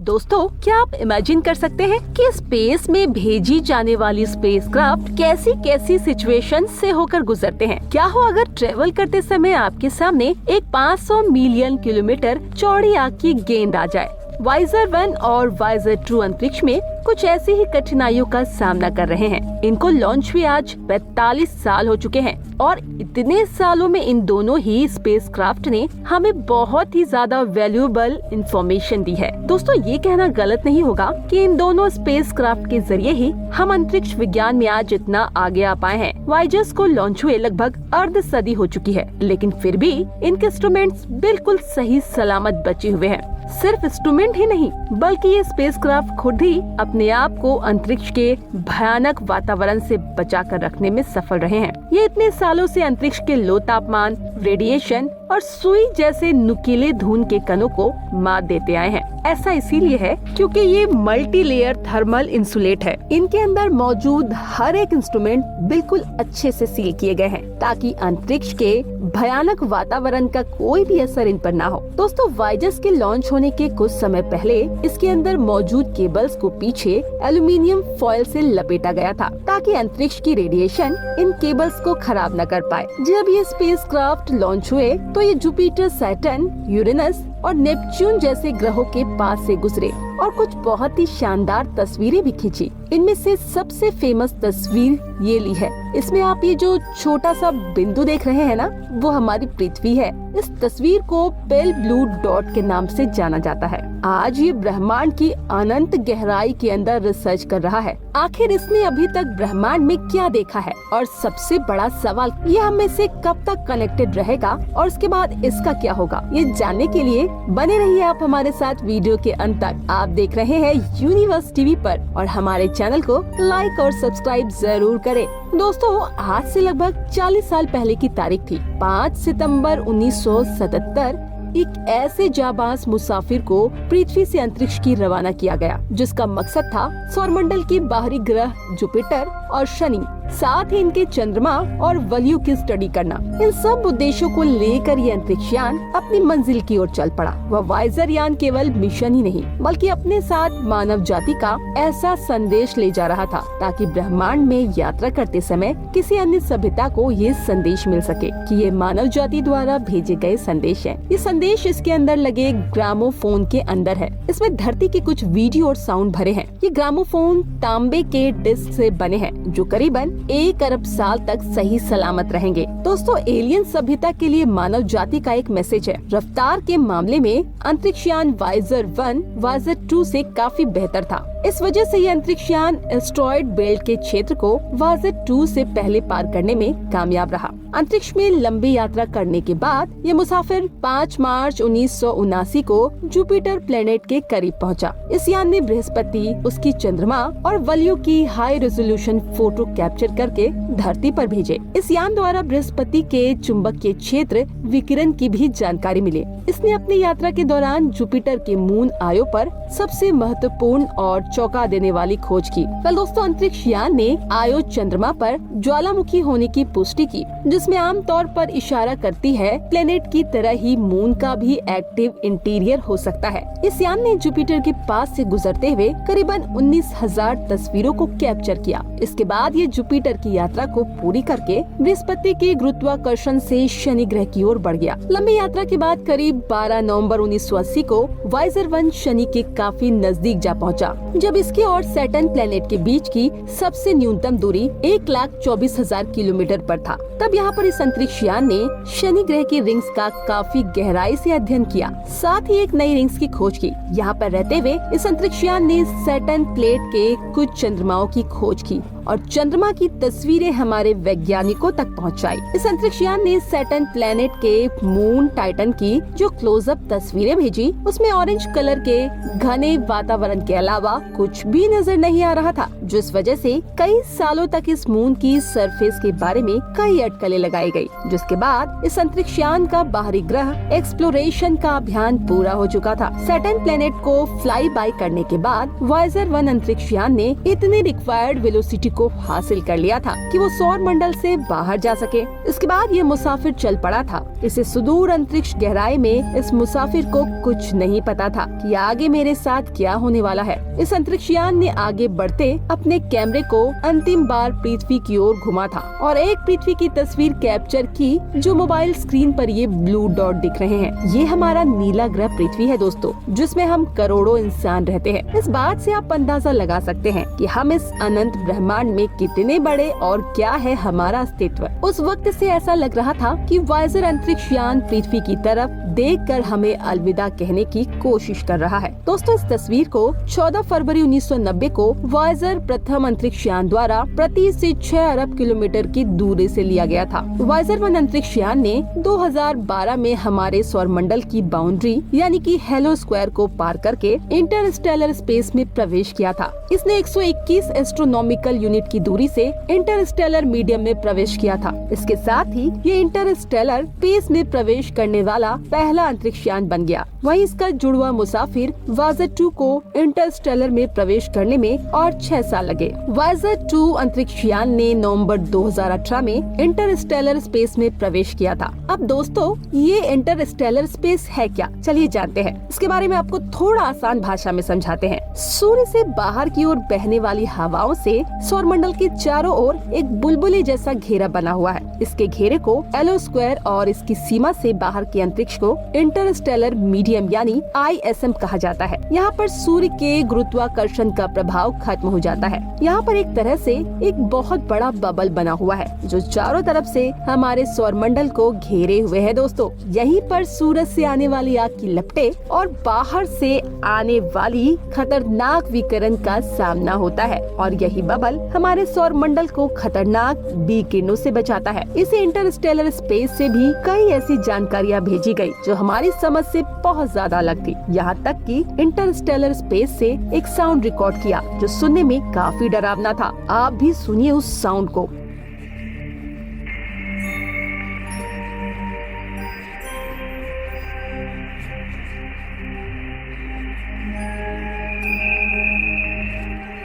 दोस्तों, क्या आप इमेजिन कर सकते हैं कि स्पेस में भेजी जाने वाली स्पेसक्राफ्ट कैसी कैसी सिचुएशन से होकर गुजरते हैं। क्या हो अगर ट्रेवल करते समय आपके सामने एक 500 मिलियन किलोमीटर चौड़ी आग की गेंद आ जाए। वाइजर 1 और वाइजर 2 अंतरिक्ष में कुछ ऐसी ही कठिनाइयों का सामना कर रहे हैं। इनको लॉन्च हुए आज 45 साल हो चुके हैं और इतने सालों में इन दोनों ही स्पेसक्राफ्ट ने हमें बहुत ही ज्यादा वैल्यूएबल इंफॉर्मेशन दी है। दोस्तों, ये कहना गलत नहीं होगा कि इन दोनों स्पेसक्राफ्ट के जरिए ही हम अंतरिक्ष विज्ञान में आज इतना आगे आ पाए हैं। वाइजर्स को लॉन्च हुए लगभग अर्ध सदी हो चुकी है, लेकिन फिर भी इनके इंस्ट्रूमेंट्स बिल्कुल सही सलामत बचे हुए हैं। सिर्फ इंस्ट्रूमेंट ही नहीं, बल्कि ये स्पेसक्राफ्ट खुद ही अपने आप को अंतरिक्ष के भयानक वातावरण से बचाकर रखने में सफल रहे हैं। ये इतने सालों से अंतरिक्ष के लो तापमान, रेडिएशन और सुई जैसे नुकीले धुंध के कणों को मात देते आए हैं। ऐसा इसीलिए है क्योंकि ये मल्टी लेयर थर्मल इंसुलेट है। इनके अंदर मौजूद हर एक इंस्ट्रूमेंट बिल्कुल अच्छे से सील किए गए हैं ताकि अंतरिक्ष के भयानक वातावरण का कोई भी असर इन पर ना हो। दोस्तों, वाइजर्स के लॉन्च होने के कुछ समय पहले इसके अंदर मौजूद केबल्स को पीछे एल्यूमिनियम फॉयल से लपेटा गया था ताकि अंतरिक्ष की रेडिएशन इन केबल्स को खराब न कर पाए। जब ये स्पेसक्राफ्ट लॉन्च हुए तो ये जुपिटर, सैटर्न, यूरेनस और नेपच्यून जैसे ग्रहों के पास से गुजरे और कुछ बहुत ही शानदार तस्वीरें भी खींची। इनमें से सबसे फेमस तस्वीर ये ली है। इसमें आप ये जो छोटा सा बिंदु देख रहे हैं ना, वो हमारी पृथ्वी है। इस तस्वीर को पेल ब्लू डॉट के नाम से जाना जाता है। आज ये ब्रह्मांड की अनंत गहराई के अंदर रिसर्च कर रहा है। आखिर इसने अभी तक ब्रह्मांड में क्या देखा है और सबसे बड़ा सवाल ये हम में से कब तक कनेक्टेड रहेगा और उसके बाद इसका क्या होगा, ये जानने के लिए बने रहिए आप हमारे साथ वीडियो के अंत तक। आप देख रहे हैं यूनिवर्स टीवी पर और हमारे चैनल को लाइक और सब्सक्राइब जरूर करें। दोस्तों, आज से लगभग 40 साल पहले की तारीख थी 5 सितंबर 1977। एक ऐसे जाबाज मुसाफिर को पृथ्वी से अंतरिक्ष की रवाना किया गया जिसका मकसद था सौरमंडल के बाहरी ग्रह जुपिटर और शनि, साथ ही इनके चंद्रमा और वलयों की स्टडी करना। इन सब उद्देश्यों को लेकर ये अंतरिक्ष यान अपनी मंजिल की ओर चल पड़ा। वह वाइजर यान केवल मिशन ही नहीं बल्कि अपने साथ मानव जाति का ऐसा संदेश ले जा रहा था ताकि ब्रह्मांड में यात्रा करते समय किसी अन्य सभ्यता को ये संदेश मिल सके कि ये मानव जाति द्वारा भेजे गए संदेश है। ये संदेश इसके अंदर लगे ग्रामोफोन के अंदर है। इसमें धरती के कुछ वीडियो और साउंड भरे हैं। ये ग्रामोफोन तांबे के डिस्क से बने हैं जो करीबन 1 अरब साल तक सही सलामत रहेंगे। दोस्तों, एलियन सभ्यता के लिए मानव जाति का एक मैसेज है। रफ्तार के मामले में अंतरिक्षयान वाइजर 1 वाइजर 2 से काफी बेहतर था। इस वजह से ये अंतरिक्षयान एस्टेरॉयड बेल्ट के क्षेत्र को वाइजर 2 से पहले पार करने में कामयाब रहा। अंतरिक्ष में लंबी यात्रा करने के बाद ये मुसाफिर 5 मार्च 1979 को जुपिटर प्लेनेट के करीब पहुंचा। इस यान ने बृहस्पति, उसकी चंद्रमा और वलयों की हाई रेजोल्यूशन फोटो कैप्चर करके धरती पर भेजे। इस यान द्वारा बृहस्पति के चुंबकीय क्षेत्र विकिरण की भी जानकारी मिली। इसने अपनी यात्रा के दौरान जुपिटर के मून आयो पर सबसे महत्वपूर्ण और चौंका देने वाली खोज की। कल दोस्तों, अंतरिक्ष यान ने आयो चंद्रमा पर ज्वालामुखी होने की पुष्टि की, जिसमें आमतौर पर इशारा करती है प्लेनेट की तरह ही मून का भी एक्टिव इंटीरियर हो सकता है। इस यान ने जुपिटर के पास से गुजरते हुए करीबन 19,000 तस्वीरों को कैप्चर किया। इसके बाद ये जुपिटर की यात्रा को पूरी करके बृहस्पति के गुरुत्वाकर्षण से शनि ग्रह की ओर बढ़ गया। लंबी यात्रा के बाद करीब 12 नवंबर 1980 को वाइजर 1 शनि के काफी नजदीक जा पहुंचा, जब इसके और सैटर्न प्लेनेट के बीच की सबसे न्यूनतम दूरी 1,24,000 किलोमीटर पर था। तब यहाँ पर इस अंतरिक्ष यान ने शनि ग्रह की रिंग्स का काफी गहराई से अध्ययन किया, साथ ही एक नई रिंग्स की खोज की। यहाँ पर रहते हुए इस अंतरिक्ष यान ने सैटर्न प्लेट के कुछ चंद्रमाओं की खोज की और चंद्रमा की तस्वीरें हमारे वैज्ञानिकों तक पहुंचाई। इस अंतरिक्ष यान ने सैटर्न प्लेनेट के मून टाइटन की जो क्लोजअप तस्वीरें भेजी, उसमें ऑरेंज कलर के घने वातावरण के अलावा कुछ भी नजर नहीं आ रहा था, जिस वजह से कई सालों तक इस मून की सरफेस के बारे में कई अटकलें लगाई गई। जिसके बाद इस अंतरिक्ष यान का बाहरी ग्रह एक्सप्लोरेशन का अभियान पूरा हो चुका था। सैटर्न प्लेनेट को फ्लाई बाय करने के बाद वाइजर 1 अंतरिक्ष यान ने इतनी रिक्वायर्ड वेलोसिटी को हासिल कर लिया था कि वो सौर मंडल से बाहर जा सके। इसके बाद ये मुसाफिर चल पड़ा था। इसे सुदूर अंतरिक्ष गहराई में इस मुसाफिर को कुछ नहीं पता था कि आगे मेरे साथ क्या होने वाला है। इस अंतरिक्षयान ने आगे बढ़ते अपने कैमरे को अंतिम बार पृथ्वी की ओर घुमा था और एक पृथ्वी की तस्वीर कैप्चर की जो मोबाइल स्क्रीन पर ये ब्लू डॉट दिख रहे हैं। ये हमारा नीला ग्रह पृथ्वी है दोस्तों, जिसमें हम करोड़ों इंसान रहते हैं। इस बात से आप अंदाजा लगा सकते हैं कि हम इस अनंत ब्रह्मांड में कितने बड़े और क्या है हमारा अस्तित्व। उस वक्त से ऐसा लग रहा था कि वाइजर अंतरिक्षयान पृथ्वी की तरफ देखकर हमें अलविदा कहने की कोशिश कर रहा है। दोस्तों, इस तस्वीर को 14 फरवरी 1990 को वाइजर प्रथम अंतरिक्षयान द्वारा पृथ्वी से 6 अरब किलोमीटर की दूरी से लिया गया था। वाइजर 1 अंतरिक्षयान ने 2012 में हमारे सौर मंडल की बाउंड्री यानी कि हेलो स्क्वायर को पार करके इंटरस्टेलर स्पेस में प्रवेश किया था। इसने 121 एस्ट्रोनॉमिकल यूनिट की दूरी से इंटरस्टेलर मीडियम में प्रवेश किया था। इसके साथ ही ये इंटरस्टेलर स्पेस में प्रवेश करने वाला पहला अंतरिक्षयान बन गया। वहीं इसका जुड़वा मुसाफिर वाइजर 2 को इंटरस्टेलर में प्रवेश करने में और 6 साल लगे। वाइजर 2 अंतरिक्षयान ने नवंबर 2018 में इंटरस्टेलर स्पेस में प्रवेश किया था। अब दोस्तों, ये इंटरस्टेलर स्पेस है क्या, चलिए जानते हैं। इसके बारे में आपको थोड़ा आसान भाषा में समझाते हैं। सूर्य से बाहर की ओर बहने वाली हवाओं से सौरमंडल के चारों ओर एक बुलबुले जैसा घेरा बना हुआ है। इसके घेरे को हेलो स्क्वायर और इसकी सीमा से बाहर के अंतरिक्ष को इंटरस्टेलर मीडियम यानी ISM कहा जाता है। यहाँ पर सूर्य के गुरुत्वाकर्षण का प्रभाव खत्म हो जाता है। यहाँ पर एक तरह से एक बहुत बड़ा बबल बना हुआ है जो चारों तरफ से हमारे सौरमंडल को घेरे हुए है। दोस्तों, यहीं पर सूरज से आने वाली आग की लपटें और बाहर से आने वाली खतरनाक विकिरण का सामना होता है और यही बबल हमारे सौरमंडल को खतरनाक बी किरणों से बचाता है। इसे इंटरस्टेलर स्पेस से भी कई ऐसी जानकारियाँ भेजी गई जो हमारी समझ से बहुत ज्यादा अलग थी। यहाँ तक कि इंटरस्टेलर स्पेस से एक साउंड रिकॉर्ड किया जो सुनने में काफी डरावना था। आप भी सुनिए उस साउंड को।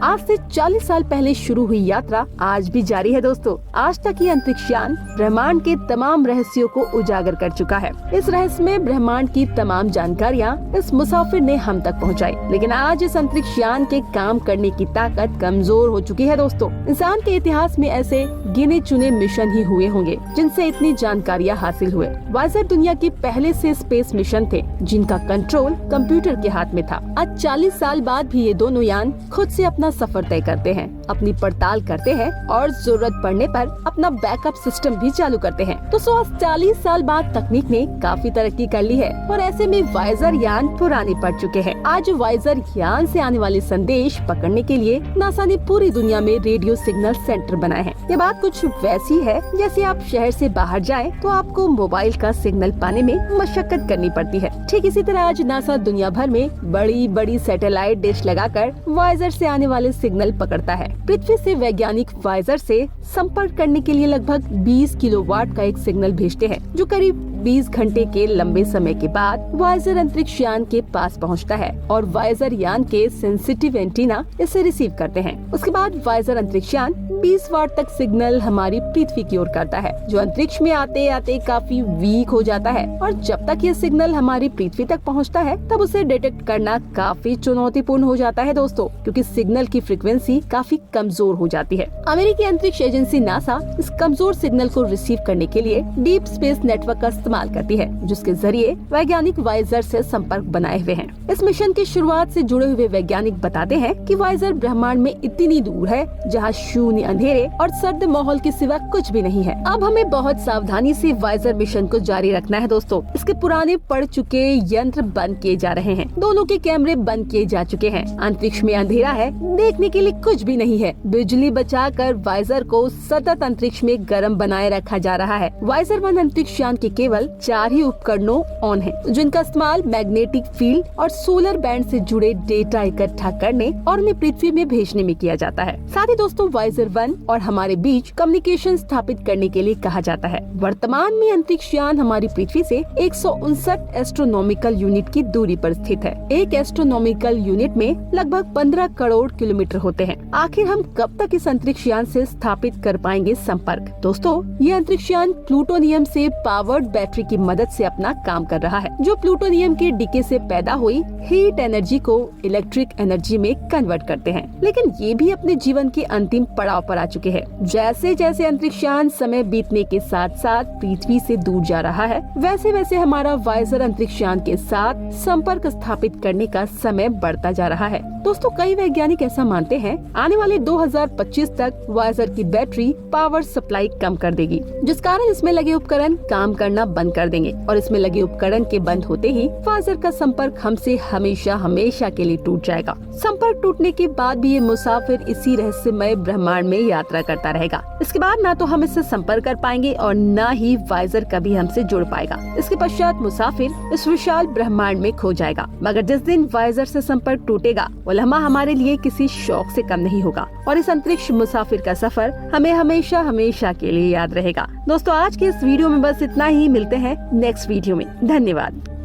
आज से 40 साल पहले शुरू हुई यात्रा आज भी जारी है दोस्तों। आज तक ये अंतरिक्षयान ब्रह्मांड के तमाम रहस्यों को उजागर कर चुका है। इस रहस्य में ब्रह्मांड की तमाम जानकारियाँ इस मुसाफिर ने हम तक पहुँचाई। लेकिन आज इस अंतरिक्षयान के काम करने की ताकत कमजोर हो चुकी है दोस्तों। इंसान के इतिहास में ऐसे गिने चुने मिशन ही हुए होंगे जिनसे इतनी जानकारियाँ हासिल हुए। वाइजर दुनिया के पहले से स्पेस मिशन थे जिनका कंट्रोल कंप्यूटर के हाथ में था। आज 40 साल बाद भी ये दोनों यान खुद से अपना सफर तय करते हैं, अपनी पड़ताल करते हैं और जरूरत पड़ने पर अपना बैकअप सिस्टम भी चालू करते हैं। तो 40 साल बाद तकनीक ने काफी तरक्की कर ली है और ऐसे में वाइजर यान पुराने पड़ चुके हैं। आज वाइजर यान से आने वाले संदेश पकड़ने के लिए नासा ने पूरी दुनिया में रेडियो सिग्नल सेंटर बनाए हैं। ये बात कुछ वैसी है जैसे आप शहर से बाहर जाएं तो आपको मोबाइल का सिग्नल पाने में मशक्कत करनी पड़ती है। ठीक इसी तरह आज नासा दुनिया भर में बड़ी बड़ी सैटेलाइट डिश लगाकर वाइजर से आने वाले सिग्नल पकड़ता है। पृथ्वी से वैज्ञानिक वाइजर से संपर्क करने के लिए लगभग 20 किलोवाट का एक सिग्नल भेजते हैं जो करीब 20 घंटे के लंबे समय के बाद वाइजर अंतरिक्षयान के पास पहुंचता है और वाइजर यान के सेंसिटिव एंटीना इसे रिसीव करते हैं। उसके बाद वाइजर अंतरिक्षयान 20 वाट तक सिग्नल हमारी पृथ्वी की ओर करता है जो अंतरिक्ष में आते आते काफी वीक हो जाता है और जब तक ये सिग्नल हमारी पृथ्वी तक पहुंचता है तब उसे डिटेक्ट करना काफी चुनौतीपूर्ण हो जाता है दोस्तों, क्योंकि सिग्नल की फ्रीक्वेंसी काफी कमजोर हो जाती है। अमेरिकी अंतरिक्ष एजेंसी नासा इस कमजोर सिग्नल को रिसीव करने के लिए डीप स्पेस नेटवर्क का इस्तेमाल करती है जिसके जरिए वैज्ञानिक वाइजर से संपर्क बनाए हुए हैं। इस मिशन की शुरुआत से जुड़े हुए वैज्ञानिक बताते हैं कि वाइजर ब्रह्मांड में इतनी दूर है जहां शून्य, अंधेरे और सर्द माहौल के सिवा कुछ भी नहीं है। अब हमें बहुत सावधानी से वाइजर मिशन को जारी रखना है दोस्तों। इसके पुराने पड़ चुके यंत्र बंद किए जा रहे हैं, दोनों के कैमरे बंद किए जा चुके हैं। अंतरिक्ष में अंधेरा है, देखने के लिए कुछ भी नहीं है। बिजली बचाकर वाइजर को सतत अंतरिक्ष में गर्म बनाए रखा जा रहा है। वाइजर 1 अंतरिक्षयान के केवल केवल 4 ही उपकरणों ऑन हैं, जिनका इस्तेमाल मैग्नेटिक फील्ड और सोलर बैंड से जुड़े डेटा इकट्ठा करने और उन्हें पृथ्वी में भेजने में किया जाता है। साथ ही दोस्तों वाइजर 1 और हमारे बीच कम्युनिकेशन स्थापित करने के लिए कहा जाता है। वर्तमान में अंतरिक्ष यान हमारी पृथ्वी से 159 एस्ट्रोनॉमिकल यूनिट की दूरी पर स्थित है। एक एस्ट्रोनॉमिकल यूनिट में लगभग 15 करोड़ किलोमीटर होते हैं। आखिर हम कब तक इस अंतरिक्ष यान से स्थापित कर पाएंगे संपर्क? दोस्तों ये अंतरिक्ष यान प्लूटोनियम से पावर्ड बैटरी की मदद से अपना काम कर रहा है, जो प्लूटोनियम के डीके से पैदा हुई हीट एनर्जी को इलेक्ट्रिक एनर्जी में कन्वर्ट करते हैं। लेकिन ये भी अपने जीवन के अंतिम पड़ाव पर आ चुके हैं। जैसे जैसे अंतरिक्ष यान समय बीतने के साथ साथ पृथ्वी से दूर जा रहा है, वैसे वैसे हमारा वाइजर अंतरिक्ष यान के साथ संपर्क स्थापित करने का समय बढ़ता जा रहा है। दोस्तों कई वैज्ञानिक ऐसा मानते हैं आने वाले 2025 तक वाइजर की बैटरी पावर सप्लाई कम कर देगी, जिस कारण इसमें लगे उपकरण काम करना बंद कर देंगे और इसमें लगे उपकरण के बंद होते ही वाइजर का संपर्क हमसे हमेशा हमेशा के लिए टूट जाएगा। संपर्क टूटने के बाद भी ये मुसाफिर इसी रहस्यमय ब्रह्मांड में यात्रा करता रहेगा। इसके बाद ना तो हम इससे संपर्क कर पाएंगे और न ही वाइजर कभी हमसे जुड़ पाएगा। इसके पश्चात मुसाफिर इस विशाल ब्रह्मांड में खो जाएगा। मगर जिस दिन वाइजर से संपर्क टूटेगा वो लम्हा हमारे लिए किसी शौक से कम नहीं होगा और इस अंतरिक्ष मुसाफिर का सफर हमें हमेशा हमेशा के लिए याद रहेगा। दोस्तों आज के इस वीडियो में बस इतना ही। मिलते हैं नेक्स्ट वीडियो में। धन्यवाद।